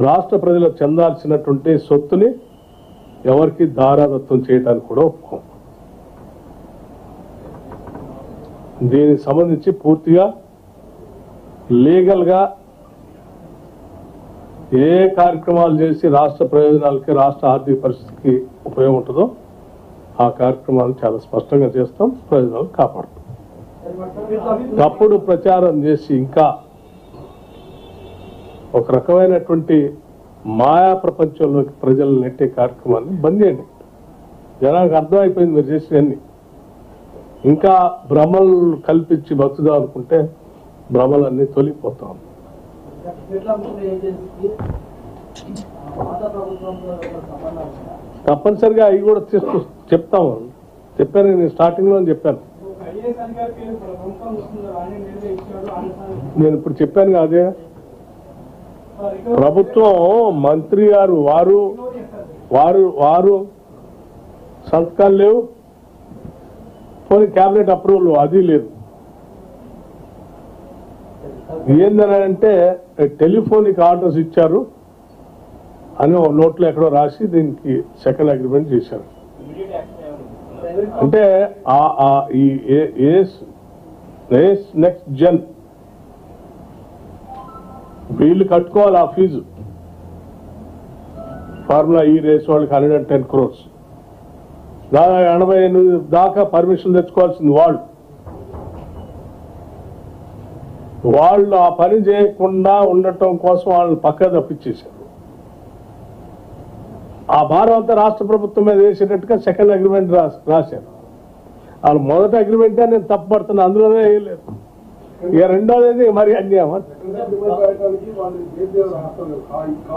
రాష్ట్ర ప్రజలకు చెందాల్సినటువంటి సొత్తుని ఎవరికి దారాదత్తం చేయడానికి కూడా ఒప్పుకోం. దీనికి సంబంధించి పూర్తిగా లీగల్గా ఏ కార్యక్రమాలు చేసి రాష్ట్ర ప్రయోజనాలకి రాష్ట్ర ఆర్థిక పరిస్థితికి ఉపయోగం ఉంటుందో ఆ కార్యక్రమాలు చాలా స్పష్టంగా చేస్తాం, ప్రయోజనాలు కాపాడుతాం. తప్పుడు ప్రచారం చేసి ఇంకా ఒక రకమైనటువంటి మాయా ప్రపంచంలోకి ప్రజలు నెట్టే కార్యక్రమాన్ని బంద్ చేయండి. జనానికి అర్థమైపోయింది మీరు చేసినవన్నీ. ఇంకా భ్రమలు కల్పించి బతుకుదాం అనుకుంటే భ్రమలన్నీ తొలగిపోతాం. తప్పనిసరిగా అవి కూడా చెప్తాము. చెప్పాను, నేను స్టార్టింగ్ లో చెప్పాను. నేను ఇప్పుడు చెప్పాను అదే. ప్రభుత్వం మంత్రి గారు వారు వారు వారు సంతకాలు లేవు, పోనీ క్యాబినెట్ అప్రూవల్ అది లేదు. ఏందనంటే టెలిఫోనిక్ ఆర్డర్స్ ఇచ్చారు అని ఒక నోట్లో ఎక్కడో రాసి దీనికి సెకండ్ అగ్రిమెంట్ చేశారు. అంటే ఈ నెక్స్ట్ జన్ వీళ్ళు కట్టుకోవాలి ఆ ఫీజు. ఫార్ములా ఈ రేస్ వాళ్ళకి 110 crores, దాదాపు 88 దాకా పర్మిషన్ తెచ్చుకోవాల్సింది వాళ్ళు ఆ పని చేయకుండా ఉండటం కోసం వాళ్ళని పక్క తప్పించేశారు. ఆ భారం అంతా రాష్ట్ర ప్రభుత్వం మీద వేసేటట్టుగా సెకండ్ అగ్రిమెంట్ రాశారు. వాళ్ళు మొదటి అగ్రిమెంటే నేను తప్పుపడుతున్నా, అందులోనే వేయలేదు. ఇక రెండోది మరి అన్యాయం.